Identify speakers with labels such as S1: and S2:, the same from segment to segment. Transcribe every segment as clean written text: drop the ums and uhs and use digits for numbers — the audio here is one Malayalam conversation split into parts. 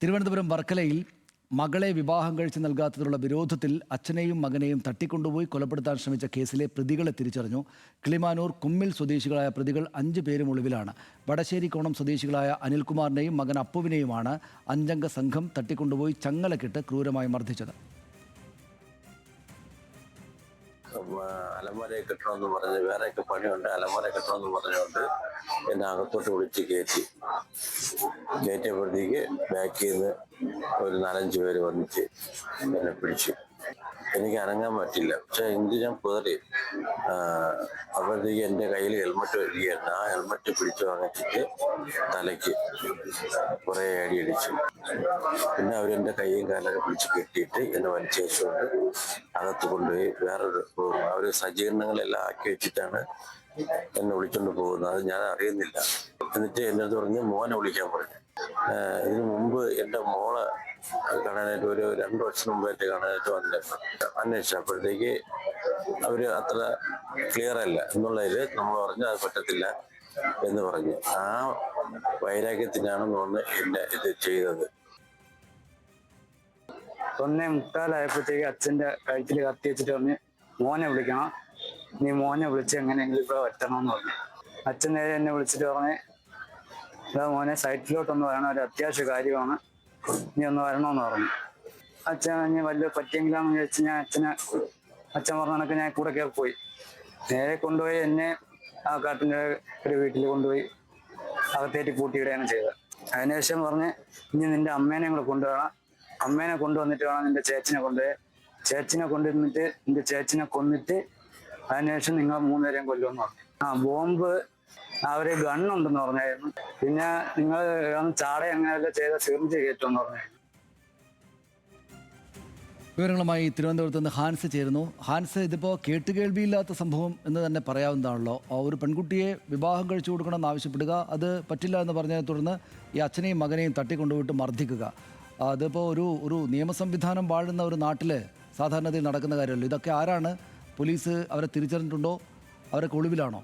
S1: തിരുവനന്തപുരം വർക്കലയിൽ മകളെ വിവാഹം കഴിച്ച് നൽകാത്തതിലുള്ള വിരോധത്തിൽ അച്ഛനെയും മകനെയും തട്ടിക്കൊണ്ടുപോയി കൊലപ്പെടുത്താൻ ശ്രമിച്ച കേസിലെ പ്രതികളെ തിരിച്ചറിഞ്ഞു. കിളിമാനൂർ കുമ്മിൽ സ്വദേശികളായ പ്രതികൾ 5 പേരും ഒളിവിലാണ്. വടശ്ശേരിക്കോണം സ്വദേശികളായ അനിൽകുമാറിനെയും മകൻ അപ്പുവിനെയുമാണ് 5 അംഗ സംഘം തട്ടിക്കൊണ്ടുപോയി ചങ്ങലക്കിട്ട് ക്രൂരമായി മർദ്ദിച്ചത്.
S2: അലമാര കെട്ടണമെന്ന് പറഞ്ഞ് വേറെയൊക്കെ പണിയുണ്ട്, അലമാര കെട്ടണമെന്ന് പറഞ്ഞുകൊണ്ട് എന്നെ അകത്തോട്ട് വിളിച്ച് കയറ്റിയപ്പോഴത്തേക്ക് ബാക്കിൽ നിന്ന് ഒരു 4-5 പേര് വന്നിട്ട് എന്നെ പിടിച്ചു. എനിക്ക് അനങ്ങാൻ പറ്റില്ല. പക്ഷെ എങ്കിൽ ഞാൻ കുതറി. അപ്പോഴത്തേക്ക് എൻ്റെ കയ്യിൽ ഹെൽമറ്റ് ഇരിക്കുകയായിരുന്നു. ആ ഹെൽമറ്റ് പിടിച്ചു വാങ്ങിച്ചിട്ട് തലയ്ക്ക് കുറേ അടിയടിച്ചു. പിന്നെ അവരെൻ്റെ കൈയും കാലൊക്കെ പിടിച്ച് കെട്ടിയിട്ട് എന്നെ വലിച്ചേച്ചുകൊണ്ട് അകത്ത് കൊണ്ടുപോയി വേറൊരു അവർ സജ്ജീകരണങ്ങളെല്ലാം ആക്കി വെച്ചിട്ടാണ് എന്നെ വിളിച്ചുകൊണ്ട് പോകുന്നത്. അത് ഞാൻ അറിയുന്നില്ല. എന്നിട്ട് എൻ്റെ അടുത്ത് പറഞ്ഞ് മോനെ വിളിക്കാൻ പറഞ്ഞു. ഇതിനു മുമ്പ് എൻ്റെ മോളെ കാണാനായിട്ട് ഒരു 2 വർഷം മുമ്പായിട്ട് കാണാനായിട്ട് വന്നിരുന്നു. അന്വേഷിച്ചപ്പോഴത്തേക്ക് അവര് അത്ര ക്ലിയർ അല്ല എന്നുള്ളതിൽ നമ്മൾ പറഞ്ഞു അത് പറ്റത്തില്ല എന്ന് പറഞ്ഞു. ആ വൈരാഗ്യത്തിനാണെന്ന് തോന്നുന്നു എന്നെ ഇത് ചെയ്തത്.
S3: 1:45 അച്ഛൻ്റെ കഴുത്തിൽ കത്തി വെച്ചിട്ട് പറഞ്ഞ് മോനെ വിളിക്കണം, നീ മോനെ വിളിച്ച് എങ്ങനെയെങ്കിലും ഇവിടെ വരത്തണമെന്ന് പറഞ്ഞു. അച്ഛൻ നേരെ എന്നെ വിളിച്ചിട്ട് പറഞ്ഞ് അതാ മോനെ സൈറ്റിലോട്ടൊന്ന് വരണം, ഒരു അത്യാവശ്യ കാര്യമാണ്, നീ ഒന്ന് വരണമെന്ന് പറഞ്ഞു. അച്ഛൻ ഞാൻ വലിയ പറ്റിയെങ്കിലാന്ന് വിചാരിച്ച് അച്ഛൻ പറഞ്ഞ കണക്ക് ഞാൻ കൂടെ കയറി പോയി. നേരെ കൊണ്ടുപോയി എന്നെ ആ കാട്ടിൻ്റെ ഒരു വീട്ടിൽ കൊണ്ടുപോയി അകത്തേറ്റി പൂട്ടിയിടുകയാണ് ചെയ്തത്. അതിനുശേഷം പറഞ്ഞ് ഇനി നിന്റെ അമ്മേനെ കൂടെ കൊണ്ടുപോകണം, അമ്മേനെ കൊണ്ടുവന്നിട്ട് വേണം നിന്റെ ചേച്ചിനെ കൊണ്ടുപോയി, ചേച്ചിനെ കൊണ്ടുവന്നിട്ട് നിന്റെ ചേച്ചിനെ കൊന്നിട്ട് അതിനുശേഷം നിങ്ങൾ 3 പേരെയും കൊല്ലുമെന്ന് പറഞ്ഞു. ബോംബ് അവര് ഗണ്ണുണ്ടെന്ന് പറഞ്ഞായിരുന്നു. പിന്നെ നിങ്ങൾ ചാട എങ്ങനെയല്ല ചെയ്ത സിറിഞ്ച് കയറ്റുമെന്ന് പറഞ്ഞായിരുന്നു.
S1: വിവരങ്ങളുമായി തിരുവനന്തപുരത്ത് നിന്ന് ഹാൻസ് ചേരുന്നു. ഹാൻസ്, ഇതിപ്പോൾ കേട്ടുകേൾവിയില്ലാത്ത സംഭവം എന്ന് തന്നെ പറയാവുന്നതാണല്ലോ. ഒരു പെൺകുട്ടിയെ വിവാഹം കഴിച്ചു കൊടുക്കണമെന്ന് ആവശ്യപ്പെടുക, അത് പറ്റില്ല എന്ന് പറഞ്ഞതിനെ തുടർന്ന് ഈ അച്ഛനെയും മകനെയും തട്ടിക്കൊണ്ടുപോയിട്ട് മർദ്ദിക്കുക, അതിപ്പോൾ ഒരു നിയമ സംവിധാനം വാഴുന്ന ഒരു നാട്ടിൽ സാധാരണത്തിൽ നടക്കുന്ന കാര്യമല്ലോ. ഇതൊക്കെ ആരാണ്? പോലീസ് അവരെ തിരിച്ചറിഞ്ഞിട്ടുണ്ടോ? അവരൊക്കെ ഒളിവിലാണോ?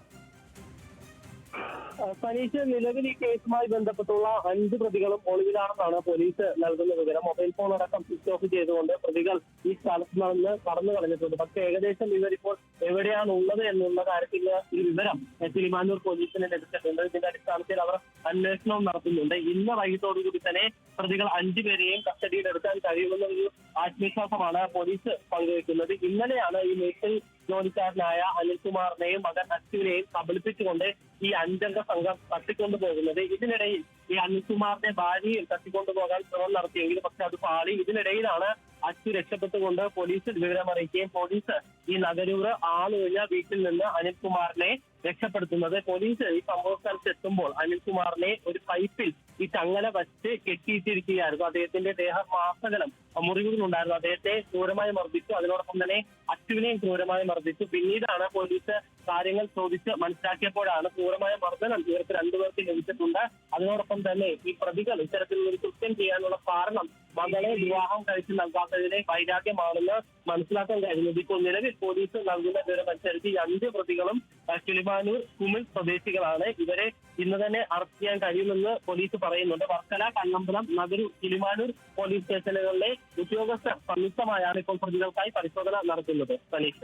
S4: സനീഷ്, നിലവിൽ ഈ കേസുമായി ബന്ധപ്പെട്ടുള്ള 5 പ്രതികളും ഒളിവിലാണെന്നാണ് പോലീസ് നൽകുന്ന വിവരം. മൊബൈൽ ഫോൺ അടക്കം സ്വിച്ച് ഓഫ് ചെയ്തുകൊണ്ട് പ്രതികൾ ഈ സ്ഥലത്ത് നിന്ന് കടന്നു കളഞ്ഞിട്ടുണ്ട്. പക്ഷേ ഏകദേശം ഇവരിപ്പോൾ എവിടെയാണ് ഉള്ളത് എന്നുള്ള കാര്യത്തിൽ ഈ വിവരം കിളിമാനൂർ പോലീസിന് ലഭിച്ചിട്ടുണ്ട്. ഇതിന്റെ അടിസ്ഥാനത്തിൽ അവർ അന്വേഷണവും നടത്തുന്നുണ്ട്. ഇന്ന് വൈകിട്ടോടുകൂടി തന്നെ പ്രതികൾ 5 പേരെയും കസ്റ്റഡിയിലെടുക്കാൻ കഴിയുമെന്ന ഒരു ആത്മവിശ്വാസമാണ് പോലീസ് പങ്കുവയ്ക്കുന്നത്. ഇന്നലെയാണ് ഈ മേഖൽ ജോലിക്കാരനായ അനിൽകുമാറിനെയും മകൻ അച്ചുവിനെയും കബളിപ്പിച്ചുകൊണ്ട് ഈ 5 അംഗ സംഘം തട്ടിക്കൊണ്ടുപോകുന്നത്. ഇതിനിടയിൽ ഈ അനിൽകുമാറിന്റെ ഭാര്യയും തട്ടിക്കൊണ്ടുപോകാൻ ശ്രമം നടത്തിയെങ്കിലും പക്ഷെ അത് പാളി. ഇതിനിടയിലാണ് അച്ചു രക്ഷപ്പെട്ടുകൊണ്ട് പോലീസിൽ വിവരമറിയിക്കുകയും പോലീസ് ഈ നഗരൂർ ആളൊഴിഞ്ഞ വീട്ടിൽ നിന്ന് അനിൽകുമാറിനെ രക്ഷപ്പെടുത്തുന്നത്. പോലീസ് ഈ സംഭവ സ്ഥലത്ത് എത്തുമ്പോൾ അനിൽകുമാറിനെ ഒരു പൈപ്പിൽ ഈ ചങ്ങല വച്ച് കെട്ടിയിട്ടിരിക്കുകയായിരുന്നു. അദ്ദേഹത്തിന്റെ ദേഹമാസകലം മുറിവുകളുണ്ടായിരുന്നു. അദ്ദേഹത്തെ ക്രൂരമായി മർദ്ദിച്ചു. അതിനോടൊപ്പം തന്നെ അച്ചുവിനെയും ക്രൂരമായി മർദ്ദിച്ചു. പിന്നീടാണ് പോലീസ് കാര്യങ്ങൾ ചോദിച്ച് മനസ്സിലാക്കിയപ്പോഴാണ് ക്രൂരമായ മർദ്ദനം ഇവർക്ക് 2 പേർക്ക് ലഭിച്ചിട്ടുണ്ട്. അതിനോടൊപ്പം തന്നെ ഈ പ്രതികൾ ഇത്തരത്തിലൊരു കൃത്യം ചെയ്യാനുള്ള കാരണം മകളെ വിവാഹം കഴിച്ച് നൽകാത്തതിനെ വൈരാഗ്യമാണെന്ന് മനസ്സിലാക്കാൻ കഴിയുന്നത്. ഇപ്പോൾ നിലവിൽ പോലീസ് നൽകുന്ന വിവരമനുസരിച്ച് 5 പ്രതികളും കിളിമാനൂർ കുമിൽ സ്വദേശികളാണ്. ഇവരെ ഇന്ന് തന്നെ അറസ്റ്റ് ചെയ്യാൻ കഴിയുമെന്ന് പോലീസ് പറയുന്നുണ്ട്. വർക്കല, കണ്ണമ്പലം, നഗരൂർ, കിളിമാനൂർ പോലീസ് സ്റ്റേഷനുകളിലെ ഉദ്യോഗസ്ഥർ സംയുക്തമായാണ് ഇപ്പോൾ പ്രതികൾക്കായി പരിശോധന നടത്തുന്നത്. സനീഷ്.